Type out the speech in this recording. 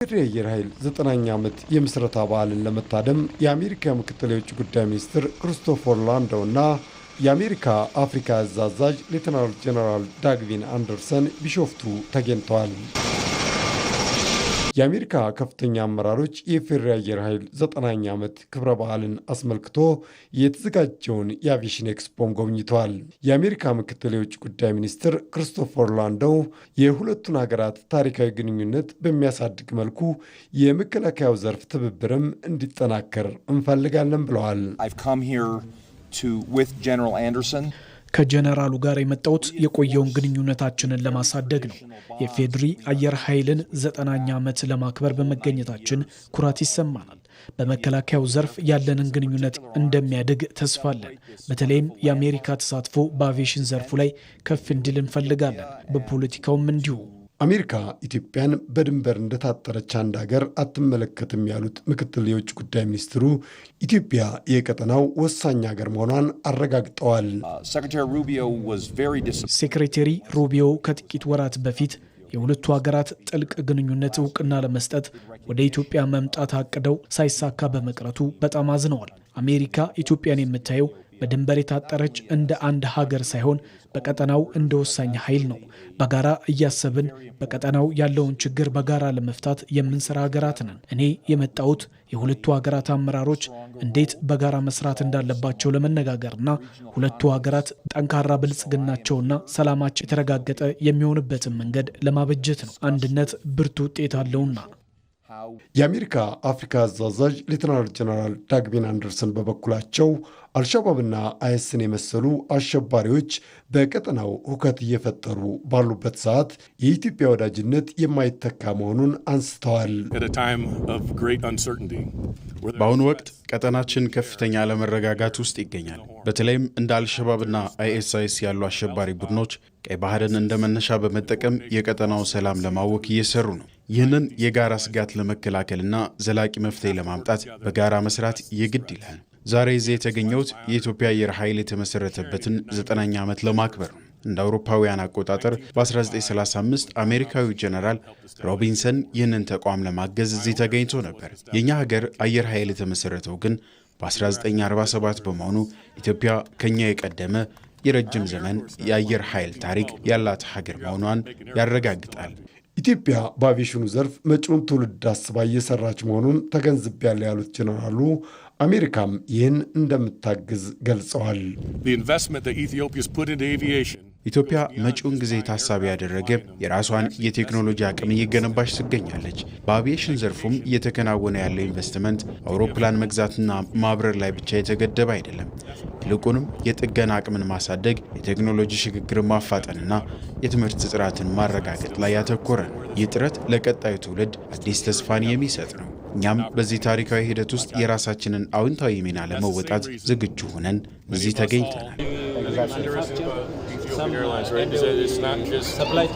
የአየር ኃይል 9ኛ ዓመት የምስረታ በዓልን ለመታደም የአሜሪካ ምክትል የውጭ ጉዳይ ሚኒስትር ክሪስቶፈር ላንደው እና የአሜሪካ አፍሪካ እዝ አዛዥ ሌተናል ጄኔራል ዳግቪን አንደርሰን ቢሾፍቱ ተገኝተዋል። የአሜሪካ ከፍተኛ አመራሮች የፌዴራል አየር ኃይል 9ኛ ዓመት ክብረ በዓልን አስመልክቶ የተዘጋጀውን የአቪዬሽን ኤክስፖን ጎብኝተዋል። የአሜሪካ ምክትል የውጭ ጉዳይ ሚኒስትር ክሪስቶፈር ላንደው የሁለቱን ሀገራት ታሪካዊ ግንኙነት በሚያሳድግ መልኩ የመከላከያው ዘርፍ ትብብርም እንዲጠናከር እንፈልጋለን ብለዋል። ከጀነራሉ ጋር የመጣሁት የቆየውን ግንኙነታችንን ለማሳደግ ነው። የፌድሪ አየር ኃይልን 9ኛ ዓመት ለማክበር በመገኘታችን ኩራት ይሰማናል። በመከላከያው ዘርፍ ያለንን ግንኙነት እንደሚያድግ ተስፋ አለን። በተለይም የአሜሪካ ተሳትፎ በአቪዬሽን ዘርፉ ላይ ከፍ እንዲል እንፈልጋለን። በፖለቲካውም እንዲሁ። አሜሪካ ኢትዮጵያን በድንበር እንደታጠረች አንድ ሀገር አትመለከትም ያሉት ምክትል የውጭ ጉዳይ ሚኒስትሩ ኢትዮጵያ የቀጠናው ወሳኝ ሀገር መሆኗን አረጋግጠዋል። ሴክሬታሪ ሩቢዮ ከጥቂት ወራት በፊት የሁለቱ ሀገራት ጥልቅ ግንኙነት እውቅና ለመስጠት ወደ ኢትዮጵያ መምጣት አቅደው ሳይሳካ በመቅረቱ በጣም አዝነዋል። አሜሪካ ኢትዮጵያን የምታየው በድንበር የታጠረች እንደ አንድ ሀገር ሳይሆን በቀጠናው እንደ ወሳኝ ኃይል ነው። በጋራ እያሰብን በቀጠናው ያለውን ችግር በጋራ ለመፍታት የምንሰራ ሀገራት ነን። እኔ የመጣሁት የሁለቱ ሀገራት አመራሮች እንዴት በጋራ መስራት እንዳለባቸው ለመነጋገርና ሁለቱ ሀገራት ጠንካራ ብልጽግናቸውና ሰላማቸው የተረጋገጠ የሚሆንበትን መንገድ ለማበጀት ነው። አንድነት ብርቱ ውጤት አለውና። የአሜሪካ አፍሪካ አዛዥ ሌተናል ጄኔራል ዳግቪን አንደርሰን በበኩላቸው አልሸባብና አይኤስን የመሰሉ አሸባሪዎች በቀጠናው ሁከት እየፈጠሩ ባሉበት ሰዓት የኢትዮጵያ ወዳጅነት የማይተካ መሆኑን አንስተዋል። በአሁኑ ወቅት ቀጠናችን ከፍተኛ አለመረጋጋት ውስጥ ይገኛል። በተለይም እንደ አልሸባብና አይኤስአይኤስ ያሉ አሸባሪ ቡድኖች ቀይ ባህርን እንደ መነሻ በመጠቀም የቀጠናው ሰላም ለማወክ እየሰሩ ነው። ይህንን የጋራ ስጋት ለመከላከልና ዘላቂ መፍትሄ ለማምጣት በጋራ መስራት የግድ ይላል። ዛሬ እዚህ የተገኘሁት የኢትዮጵያ አየር ኃይል የተመሰረተበትን 9ኛ ዓመት ለማክበር ነው። እንደ አውሮፓውያን አቆጣጠር በ1935 አሜሪካዊ ጀነራል ሮቢንሰን ይህንን ተቋም ለማገዝ እዚህ ተገኝቶ ነበር። የእኛ ሀገር አየር ኃይል የተመሰረተው ግን በ1947 በመሆኑ ኢትዮጵያ ከኛ የቀደመ የረጅም ዘመን የአየር ኃይል ታሪክ ያላት ሀገር መሆኗን ያረጋግጣል። ኢትዮጵያ በአቪዬሽኑ ዘርፍ መጪውን ትውልድ አስባ እየሰራች መሆኑን ተገንዝቤያለሁ ያሉት ጀነራሉ አሜሪካም ይህን እንደምታግዝ ገልጸዋል። ኢትዮጵያ መጪውን ጊዜ ታሳቢ ያደረገ የራሷን የቴክኖሎጂ አቅም እየገነባች ትገኛለች። በአቪዬሽን ዘርፉም እየተከናወነ ያለው ኢንቨስትመንት አውሮፕላን መግዛትና ማብረር ላይ ብቻ የተገደበ አይደለም። ይልቁንም የጥገና አቅምን ማሳደግ፣ የቴክኖሎጂ ሽግግርን ማፋጠንና የትምህርት ጥራትን ማረጋገጥ ላይ ያተኮረ ነው። ይህ ጥረት ለቀጣዩ ትውልድ አዲስ ተስፋን የሚሰጥ ነው። እኛም በዚህ ታሪካዊ ሂደት ውስጥ የራሳችንን አዎንታዊ ሚና ለመወጣት ዝግጁ ሆነን እዚህ ተገኝተናል።